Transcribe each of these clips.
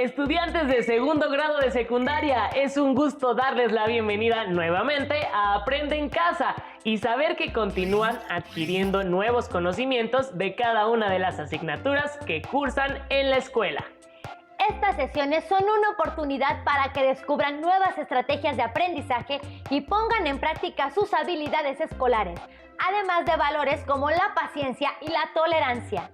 Estudiantes de segundo grado de secundaria, es un gusto darles la bienvenida nuevamente a Aprende en Casa y saber que continúan adquiriendo nuevos conocimientos de cada una de las asignaturas que cursan en la escuela. Estas sesiones son una oportunidad para que descubran nuevas estrategias de aprendizaje y pongan en práctica sus habilidades escolares, además de valores como la paciencia y la tolerancia.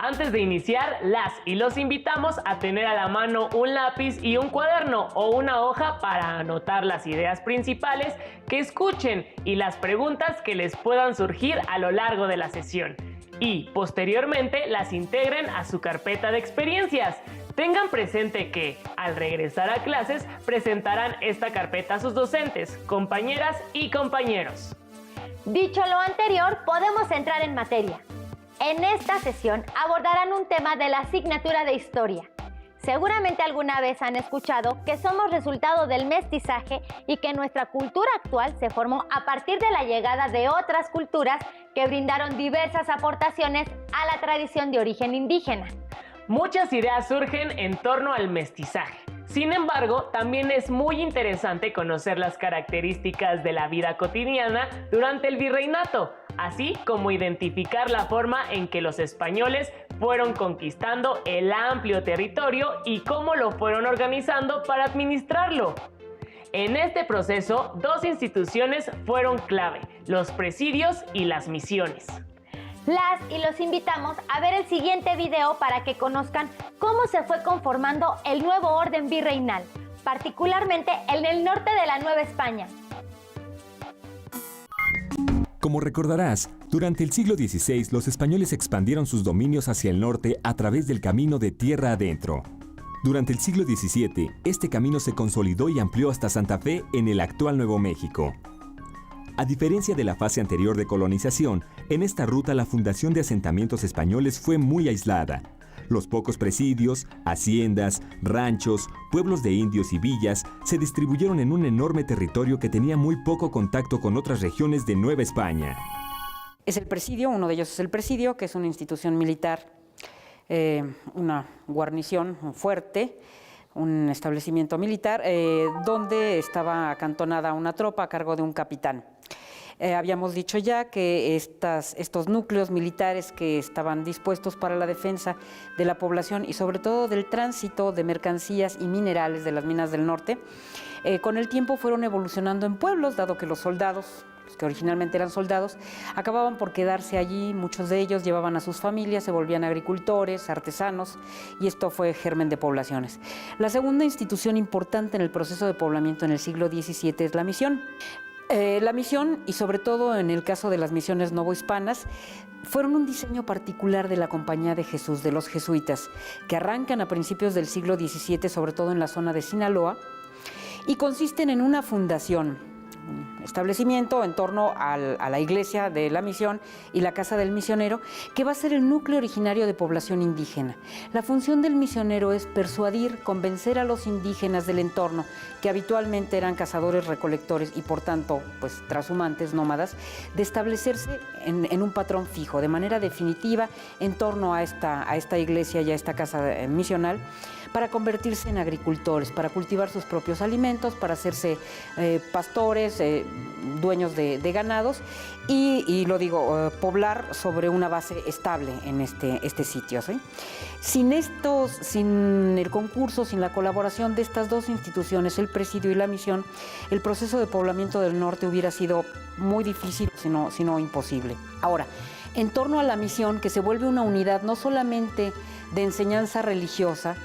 Antes de iniciar, las y los invitamos a tener a la mano un lápiz y un cuaderno o una hoja para anotar las ideas principales que escuchen y las preguntas que les puedan surgir a lo largo de la sesión. Y posteriormente las integren a su carpeta de experiencias. Tengan presente que, al regresar a clases, presentarán esta carpeta a sus docentes, compañeras y compañeros. Dicho lo anterior, podemos entrar en materia. En esta sesión abordarán un tema de la asignatura de Historia. Seguramente alguna vez han escuchado que somos resultado del mestizaje y que nuestra cultura actual se formó a partir de la llegada de otras culturas que brindaron diversas aportaciones a la tradición de origen indígena. Muchas ideas surgen en torno al mestizaje. Sin embargo, también es muy interesante conocer las características de la vida cotidiana durante el virreinato, así como identificar la forma en que los españoles fueron conquistando el amplio territorio y cómo lo fueron organizando para administrarlo. En este proceso, dos instituciones fueron clave: los presidios y las misiones. Las y los invitamos a ver el siguiente video para que conozcan cómo se fue conformando el nuevo orden virreinal, particularmente en el norte de la Nueva España. Como recordarás, durante el siglo XVI los españoles expandieron sus dominios hacia el norte a través del camino de tierra adentro. Durante el siglo XVII, este camino se consolidó y amplió hasta Santa Fe en el actual Nuevo México. A diferencia de la fase anterior de colonización, en esta ruta la fundación de asentamientos españoles fue muy aislada. Los pocos presidios, haciendas, ranchos, pueblos de indios y villas se distribuyeron en un enorme territorio que tenía muy poco contacto con otras regiones de Nueva España. Es el presidio, uno de ellos es el presidio, que es una institución militar, una guarnición fuerte, un establecimiento militar, donde estaba acantonada una tropa a cargo de un capitán. Habíamos dicho ya que estos núcleos militares que estaban dispuestos para la defensa de la población y sobre todo del tránsito de mercancías y minerales de las minas del norte, con el tiempo fueron evolucionando en pueblos, dado que los soldados, los que originalmente eran soldados, acababan por quedarse allí. Muchos de ellos llevaban a sus familias, se volvían agricultores, artesanos, y esto fue germen de poblaciones. La segunda institución importante en el proceso de poblamiento en el siglo XVII es la misión. La misión, y sobre todo en el caso de las misiones novohispanas, fueron un diseño particular de la Compañía de Jesús, de los jesuitas, que arrancan a principios del siglo XVII, sobre todo en la zona de Sinaloa, y consisten en una fundación, un establecimiento en torno a la iglesia de la misión y la casa del misionero, que va a ser el núcleo originario de población indígena. La función del misionero es persuadir, convencer a los indígenas del entorno, que habitualmente eran cazadores, recolectores y por tanto pues trashumantes, nómadas, de establecerse en un patrón fijo, de manera definitiva, en torno a esta iglesia y a esta casa misional, para convertirse en agricultores, para cultivar sus propios alimentos, para hacerse pastores, dueños de ganados y lo digo, poblar sobre una base estable en este sitio, ¿sí? Sin el concurso, sin la colaboración de estas dos instituciones, el presidio y la misión, el proceso de poblamiento del norte hubiera sido muy difícil, sino imposible. Ahora, en torno a la misión, que se vuelve una unidad no solamente de enseñanza religiosa,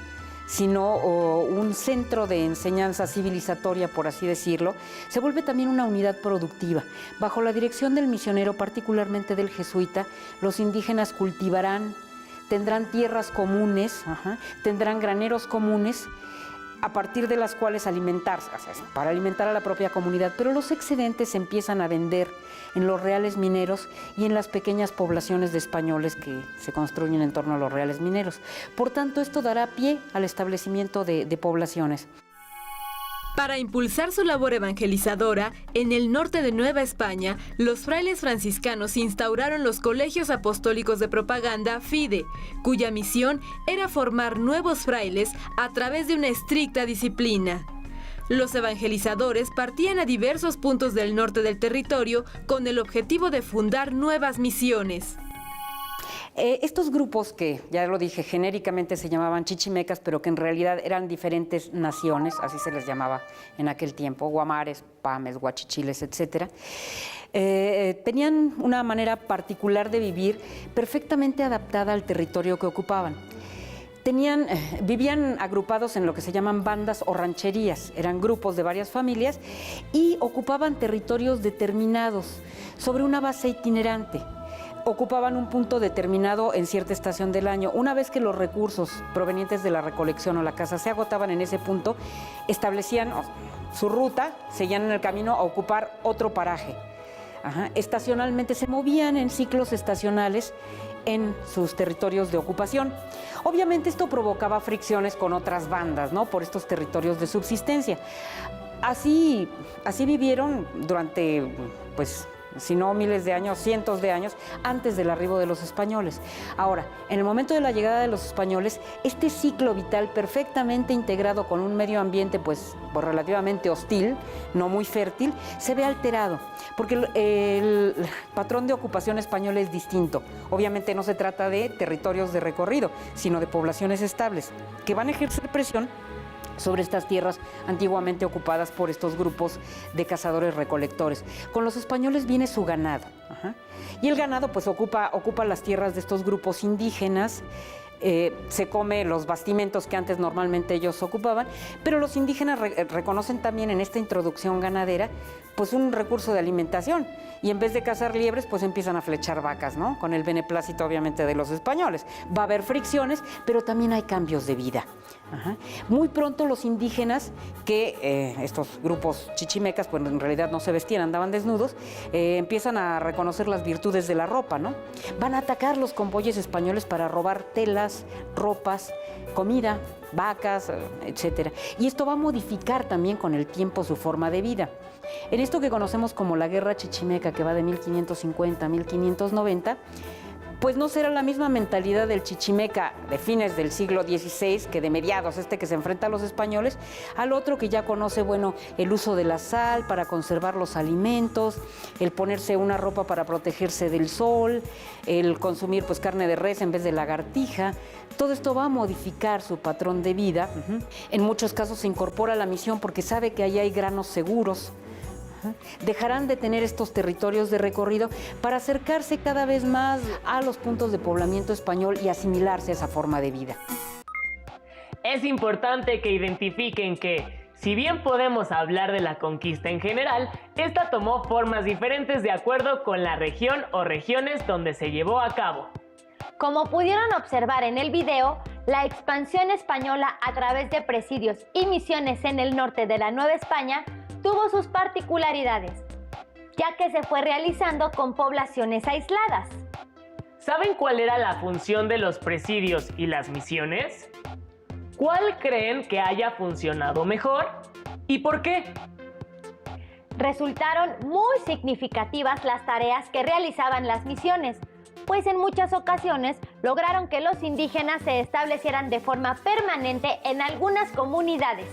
sino un centro de enseñanza civilizatoria, por así decirlo, se vuelve también una unidad productiva. Bajo la dirección del misionero, particularmente del jesuita, los indígenas cultivarán, tendrán tierras comunes, tendrán graneros comunes, a partir de las cuales alimentarse, o sea, para alimentar a la propia comunidad, pero los excedentes se empiezan a vender en los reales mineros y en las pequeñas poblaciones de españoles que se construyen en torno a los reales mineros. Por tanto, esto dará pie al establecimiento de poblaciones. Para impulsar su labor evangelizadora, en el norte de Nueva España, los frailes franciscanos instauraron los colegios apostólicos de propaganda FIDE, cuya misión era formar nuevos frailes a través de una estricta disciplina. Los evangelizadores partían a diversos puntos del norte del territorio con el objetivo de fundar nuevas misiones. Estos grupos que, ya lo dije, genéricamente se llamaban chichimecas, pero que en realidad eran diferentes naciones, así se les llamaba en aquel tiempo, guamares, pames, guachichiles, etc. Tenían una manera particular de vivir perfectamente adaptada al territorio que ocupaban. Vivían agrupados en lo que se llaman bandas o rancherías, eran grupos de varias familias y ocupaban territorios determinados sobre una base itinerante. Ocupaban un punto determinado en cierta estación del año. Una vez que los recursos provenientes de la recolección o la caza se agotaban en ese punto, establecían su ruta, seguían en el camino a ocupar otro paraje. Estacionalmente se movían en ciclos estacionales en sus territorios de ocupación. Obviamente esto provocaba fricciones con otras bandas, ¿no? Por estos territorios de subsistencia. Así vivieron durante, pues, si no miles de años, cientos de años, antes del arribo de los españoles. Ahora, en el momento de la llegada de los españoles, este ciclo vital perfectamente integrado con un medio ambiente pues relativamente hostil, no muy fértil, se ve alterado, porque el patrón de ocupación español es distinto. Obviamente no se trata de territorios de recorrido, sino de poblaciones estables, que van a ejercer presión sobre estas tierras antiguamente ocupadas por estos grupos de cazadores-recolectores. Con los españoles viene su ganado. Y el ganado pues ocupa las tierras de estos grupos indígenas, se come los bastimentos que antes normalmente ellos ocupaban, pero los indígenas reconocen también en esta introducción ganadera pues un recurso de alimentación, y en vez de cazar liebres pues empiezan a flechar vacas, ¿no? Con el beneplácito obviamente de los españoles. Va a haber fricciones, pero también hay cambios de vida. Muy pronto los indígenas, que estos grupos chichimecas pues en realidad no se vestían, andaban desnudos, empiezan a reconocer las virtudes de la ropa, ¿no? Van a atacar los convoyes españoles para robar telas, ropas, comida, vacas, etcétera. Y esto va a modificar también con el tiempo su forma de vida. En esto que conocemos como la Guerra Chichimeca, que va de 1550 a 1590, pues no será la misma mentalidad del chichimeca de fines del siglo XVI que de mediados, que se enfrenta a los españoles, al otro que ya conoce, bueno, el uso de la sal para conservar los alimentos, el ponerse una ropa para protegerse del sol, el consumir pues carne de res en vez de lagartija. Todo esto va a modificar su patrón de vida. En muchos casos se incorpora a la misión porque sabe que ahí hay granos seguros. Dejarán de tener estos territorios de recorrido para acercarse cada vez más a los puntos de poblamiento español y asimilarse a esa forma de vida. Es importante que identifiquen que, si bien podemos hablar de la conquista en general, esta tomó formas diferentes de acuerdo con la región o regiones donde se llevó a cabo. Como pudieron observar en el video, la expansión española a través de presidios y misiones en el norte de la Nueva España tuvo sus particularidades, ya que se fue realizando con poblaciones aisladas. ¿Saben cuál era la función de los presidios y las misiones? ¿Cuál creen que haya funcionado mejor? ¿Y por qué? Resultaron muy significativas las tareas que realizaban las misiones, pues en muchas ocasiones lograron que los indígenas se establecieran de forma permanente en algunas comunidades.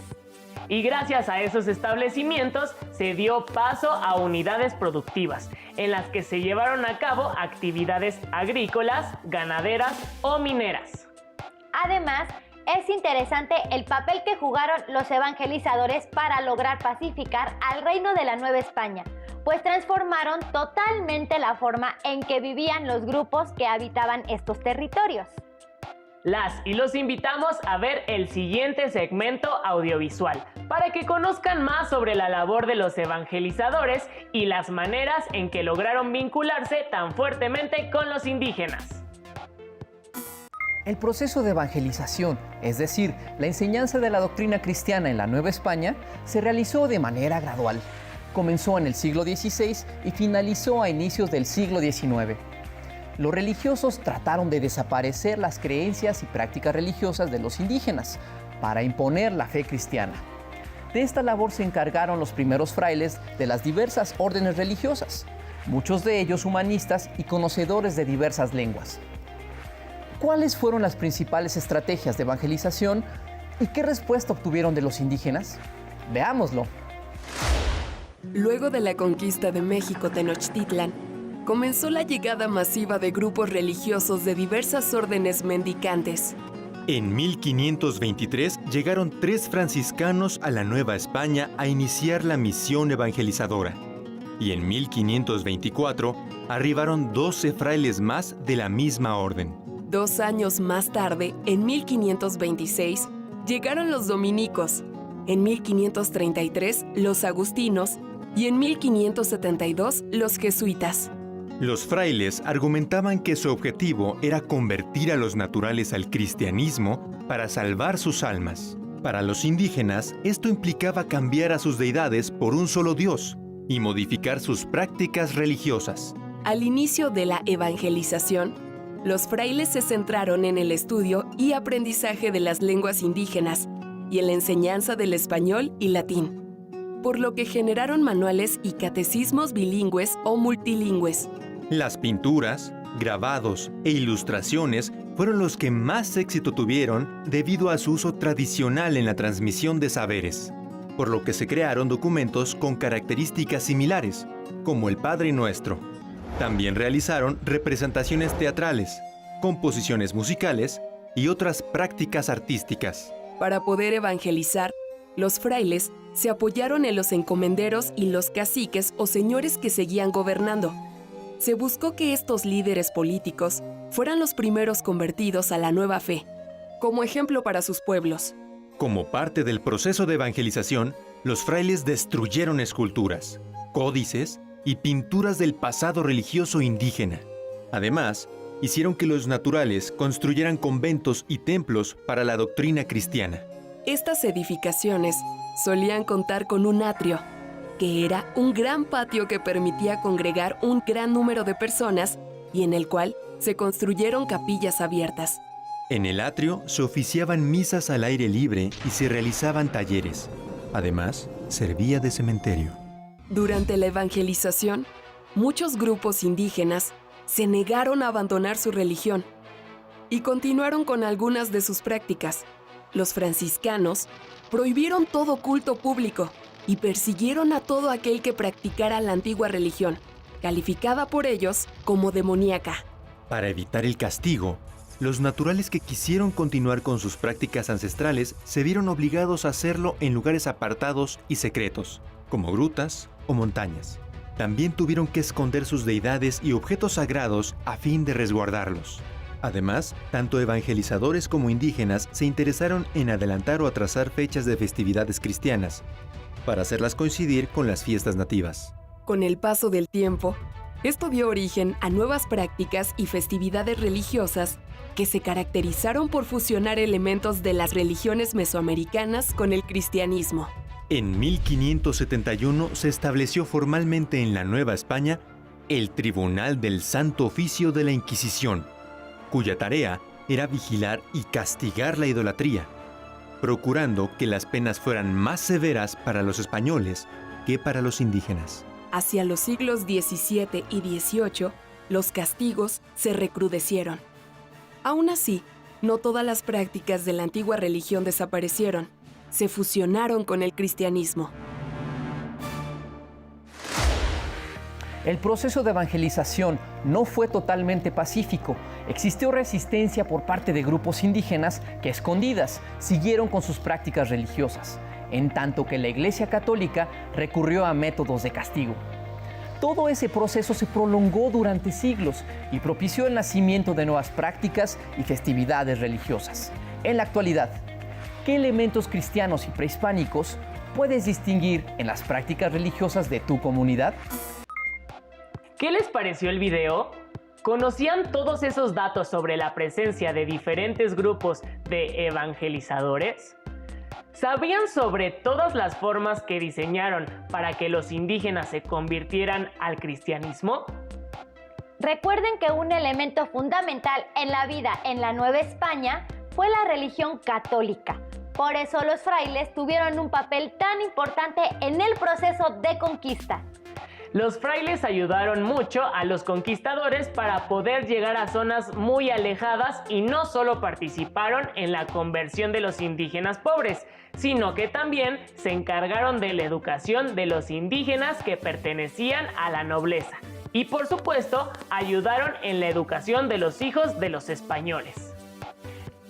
Y gracias a esos establecimientos se dio paso a unidades productivas, en las que se llevaron a cabo actividades agrícolas, ganaderas o mineras. Además, es interesante el papel que jugaron los evangelizadores para lograr pacificar al reino de la Nueva España, pues transformaron totalmente la forma en que vivían los grupos que habitaban estos territorios. Las y los invitamos a ver el siguiente segmento audiovisual para que conozcan más sobre la labor de los evangelizadores y las maneras en que lograron vincularse tan fuertemente con los indígenas. El proceso de evangelización, es decir, la enseñanza de la doctrina cristiana en la Nueva España, se realizó de manera gradual. Comenzó en el siglo XVI y finalizó a inicios del siglo XIX. Los religiosos trataron de desaparecer las creencias y prácticas religiosas de los indígenas para imponer la fe cristiana. De esta labor se encargaron los primeros frailes de las diversas órdenes religiosas, muchos de ellos humanistas y conocedores de diversas lenguas. ¿Cuáles fueron las principales estrategias de evangelización y qué respuesta obtuvieron de los indígenas? Veámoslo. Luego de la conquista de México Tenochtitlan, comenzó la llegada masiva de grupos religiosos de diversas órdenes mendicantes. En 1523 llegaron 3 franciscanos a la Nueva España a iniciar la misión evangelizadora. Y en 1524 arribaron 12 frailes más de la misma orden. 2 años más tarde, en 1526, llegaron los dominicos, en 1533 los agustinos y en 1572 los jesuitas. Los frailes argumentaban que su objetivo era convertir a los naturales al cristianismo para salvar sus almas. Para los indígenas, esto implicaba cambiar a sus deidades por un solo Dios y modificar sus prácticas religiosas. Al inicio de la evangelización, los frailes se centraron en el estudio y aprendizaje de las lenguas indígenas y en la enseñanza del español y latín, por lo que generaron manuales y catecismos bilingües o multilingües. Las pinturas, grabados e ilustraciones fueron los que más éxito tuvieron debido a su uso tradicional en la transmisión de saberes, por lo que se crearon documentos con características similares, como el Padre Nuestro. También realizaron representaciones teatrales, composiciones musicales y otras prácticas artísticas. Para poder evangelizar, los frailes se apoyaron en los encomenderos y los caciques o señores que seguían gobernando. Se buscó que estos líderes políticos fueran los primeros convertidos a la nueva fe, como ejemplo para sus pueblos. Como parte del proceso de evangelización, los frailes destruyeron esculturas, códices y pinturas del pasado religioso indígena. Además, hicieron que los naturales construyeran conventos y templos para la doctrina cristiana. Estas edificaciones solían contar con un atrio, que era un gran patio que permitía congregar un gran número de personas y en el cual se construyeron capillas abiertas. En el atrio se oficiaban misas al aire libre y se realizaban talleres. Además, servía de cementerio. Durante la evangelización, muchos grupos indígenas se negaron a abandonar su religión y continuaron con algunas de sus prácticas. Los franciscanos prohibieron todo culto público y persiguieron a todo aquel que practicara la antigua religión, calificada por ellos como demoníaca. Para evitar el castigo, los naturales que quisieron continuar con sus prácticas ancestrales se vieron obligados a hacerlo en lugares apartados y secretos, como grutas o montañas. También tuvieron que esconder sus deidades y objetos sagrados a fin de resguardarlos. Además, tanto evangelizadores como indígenas se interesaron en adelantar o atrasar fechas de festividades cristianas, para hacerlas coincidir con las fiestas nativas. Con el paso del tiempo, esto dio origen a nuevas prácticas y festividades religiosas que se caracterizaron por fusionar elementos de las religiones mesoamericanas con el cristianismo. En 1571 se estableció formalmente en la Nueva España el Tribunal del Santo Oficio de la Inquisición, cuya tarea era vigilar y castigar la idolatría, procurando que las penas fueran más severas para los españoles que para los indígenas. Hacia los siglos XVII y XVIII, los castigos se recrudecieron. Aún así, no todas las prácticas de la antigua religión desaparecieron, se fusionaron con el cristianismo. El proceso de evangelización no fue totalmente pacífico. Existió resistencia por parte de grupos indígenas que, a escondidas, siguieron con sus prácticas religiosas, en tanto que la Iglesia Católica recurrió a métodos de castigo. Todo ese proceso se prolongó durante siglos y propició el nacimiento de nuevas prácticas y festividades religiosas. En la actualidad, ¿qué elementos cristianos y prehispánicos puedes distinguir en las prácticas religiosas de tu comunidad? ¿Qué les pareció el video? ¿Conocían todos esos datos sobre la presencia de diferentes grupos de evangelizadores? ¿Sabían sobre todas las formas que diseñaron para que los indígenas se convirtieran al cristianismo? Recuerden que un elemento fundamental en la vida en la Nueva España fue la religión católica, Por eso los frailes tuvieron un papel tan importante en el proceso de conquista. Los frailes ayudaron mucho a los conquistadores para poder llegar a zonas muy alejadas y no solo participaron en la conversión de los indígenas pobres, sino que también se encargaron de la educación de los indígenas que pertenecían a la nobleza. Y por supuesto, ayudaron en la educación de los hijos de los españoles.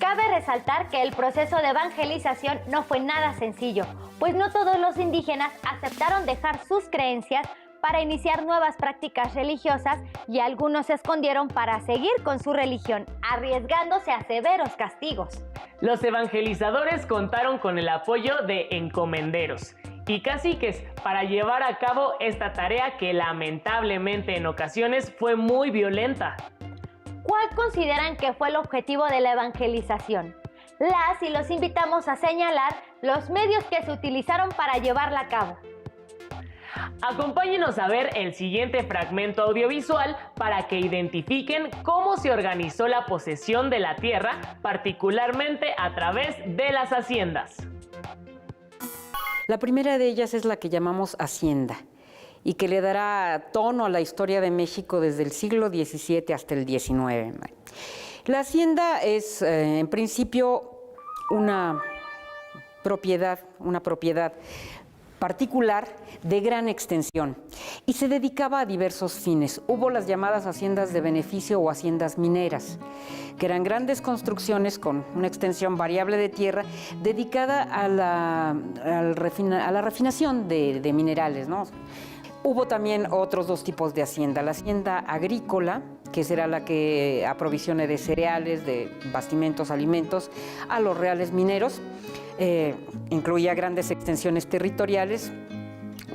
Cabe resaltar que el proceso de evangelización no fue nada sencillo, pues no todos los indígenas aceptaron dejar sus creencias para iniciar nuevas prácticas religiosas y algunos se escondieron para seguir con su religión, arriesgándose a severos castigos. Los evangelizadores contaron con el apoyo de encomenderos y caciques para llevar a cabo esta tarea que lamentablemente en ocasiones fue muy violenta. ¿Cuál consideran que fue el objetivo de la evangelización? Las y los invitamos a señalar los medios que se utilizaron para llevarla a cabo. Acompáñenos a ver el siguiente fragmento audiovisual para que identifiquen cómo se organizó la posesión de la tierra, particularmente a través de las haciendas. La primera de ellas es la que llamamos hacienda y que le dará tono a la historia de México desde el siglo XVII hasta el XIX. La hacienda es, en principio, una propiedad particular de gran extensión y se dedicaba a diversos fines. Hubo las llamadas haciendas de beneficio o haciendas mineras, que eran grandes construcciones con una extensión variable de tierra dedicada a la refinación de minerales, ¿no? Hubo también otros dos tipos de hacienda. La hacienda agrícola, que será la que aprovisione de cereales, de bastimentos, alimentos a los reales mineros. Incluía grandes extensiones territoriales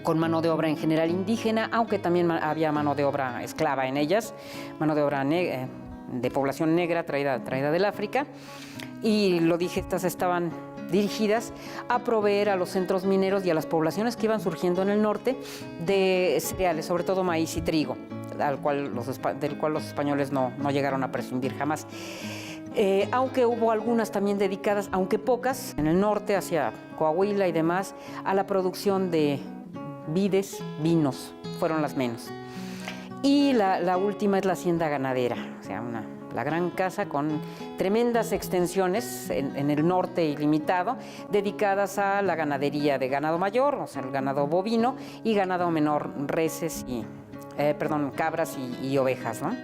con mano de obra en general indígena, aunque también había mano de obra esclava en ellas, mano de obra de población negra traída del África. Y lo dije, estas estaban dirigidas a proveer a los centros mineros y a las poblaciones que iban surgiendo en el norte de cereales, sobre todo maíz y trigo, del cual los españoles no llegaron a prescindir jamás. Aunque hubo algunas también dedicadas, aunque pocas, en el norte, hacia Coahuila y demás, a la producción de vides, vinos, fueron las menos. Y la última es la hacienda ganadera, o sea, la gran casa con tremendas extensiones en el norte ilimitado, dedicadas a la ganadería de ganado mayor, o sea, el ganado bovino, y ganado menor, reses cabras y ovejas, ¿no?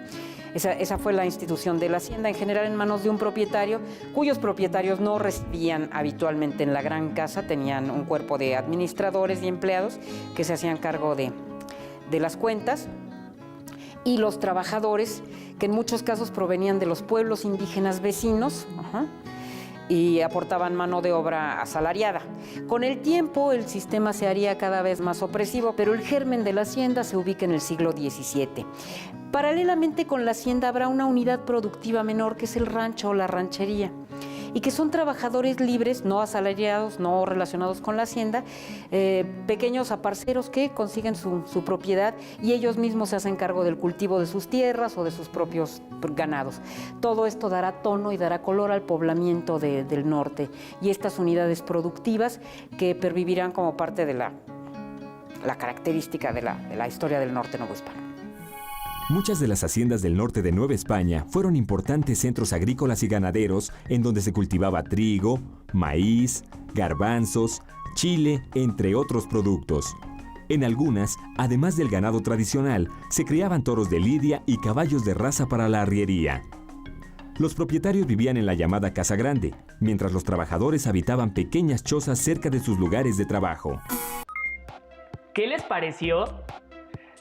Esa fue la institución de la hacienda, en general en manos de un propietario, cuyos propietarios no residían habitualmente en la gran casa, tenían un cuerpo de administradores y empleados que se hacían cargo de las cuentas, y los trabajadores, que en muchos casos provenían de los pueblos indígenas vecinos, y aportaban mano de obra asalariada. Con el tiempo el sistema se haría cada vez más opresivo, pero el germen de la hacienda se ubica en el siglo XVII. Paralelamente con la hacienda habrá una unidad productiva menor que es el rancho o la ranchería, y que son trabajadores libres, no asalariados, no relacionados con la hacienda, pequeños aparceros que consiguen su propiedad y ellos mismos se hacen cargo del cultivo de sus tierras o de sus propios ganados. Todo esto dará tono y dará color al poblamiento del norte y estas unidades productivas que pervivirán como parte de la característica de la historia del norte novohispano. Muchas de las haciendas del norte de Nueva España fueron importantes centros agrícolas y ganaderos en donde se cultivaba trigo, maíz, garbanzos, chile, entre otros productos. En algunas, además del ganado tradicional, se criaban toros de lidia y caballos de raza para la arriería. Los propietarios vivían en la llamada Casa Grande, mientras los trabajadores habitaban pequeñas chozas cerca de sus lugares de trabajo. ¿Qué les pareció?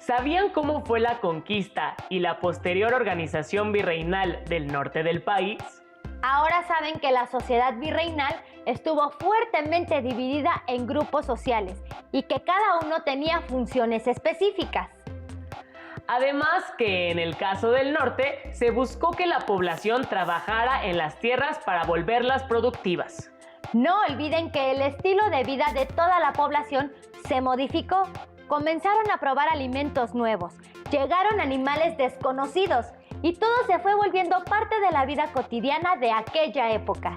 ¿Sabían cómo fue la conquista y la posterior organización virreinal del norte del país? Ahora saben que la sociedad virreinal estuvo fuertemente dividida en grupos sociales y que cada uno tenía funciones específicas. Además que en el caso del norte se buscó que la población trabajara en las tierras para volverlas productivas. No olviden que el estilo de vida de toda la población se modificó. Comenzaron a probar alimentos nuevos, llegaron animales desconocidos y todo se fue volviendo parte de la vida cotidiana de aquella época.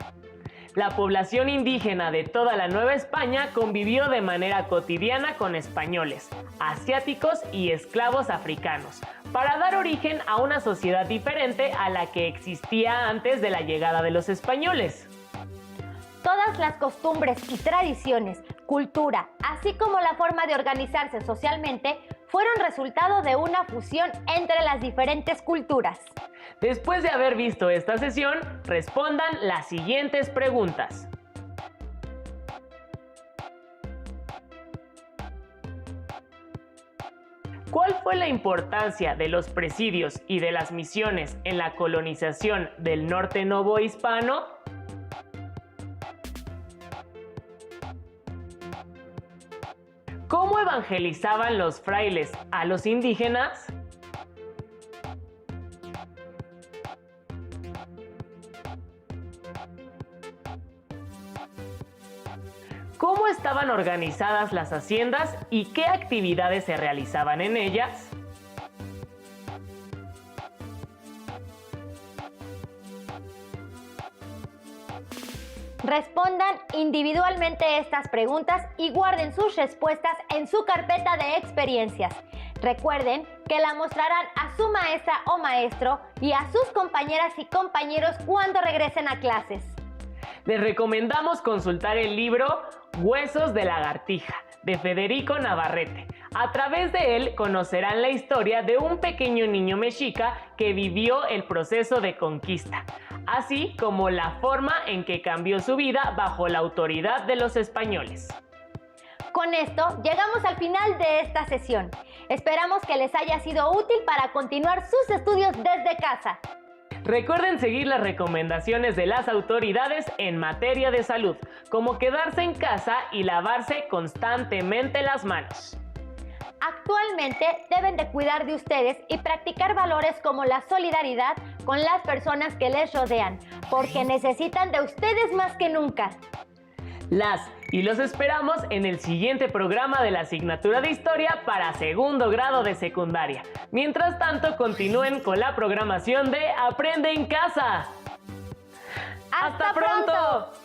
La población indígena de toda la Nueva España convivió de manera cotidiana con españoles, asiáticos y esclavos africanos, para dar origen a una sociedad diferente a la que existía antes de la llegada de los españoles. Todas las costumbres y tradiciones, cultura, así como la forma de organizarse socialmente, fueron resultado de una fusión entre las diferentes culturas. Después de haber visto esta sesión, respondan las siguientes preguntas. ¿Cuál fue la importancia de los presidios y de las misiones en la colonización del norte novohispano? ¿Cómo evangelizaban los frailes a los indígenas? ¿Cómo estaban organizadas las haciendas y qué actividades se realizaban en ellas? Respondan individualmente estas preguntas y guarden sus respuestas en su carpeta de experiencias. Recuerden que la mostrarán a su maestra o maestro y a sus compañeras y compañeros cuando regresen a clases. Les recomendamos consultar el libro Huesos de lagartija, de Federico Navarrete. A través de él conocerán la historia de un pequeño niño mexica que vivió el proceso de conquista, así como la forma en que cambió su vida bajo la autoridad de los españoles. Con esto llegamos al final de esta sesión. Esperamos que les haya sido útil para continuar sus estudios desde casa. Recuerden seguir las recomendaciones de las autoridades en materia de salud, como quedarse en casa y lavarse constantemente las manos. Actualmente deben de cuidar de ustedes y practicar valores como la solidaridad con las personas que les rodean, porque necesitan de ustedes más que nunca. Los esperamos en el siguiente programa de la asignatura de Historia para segundo grado de secundaria. Mientras tanto, continúen con la programación de Aprende en Casa. ¡Hasta pronto!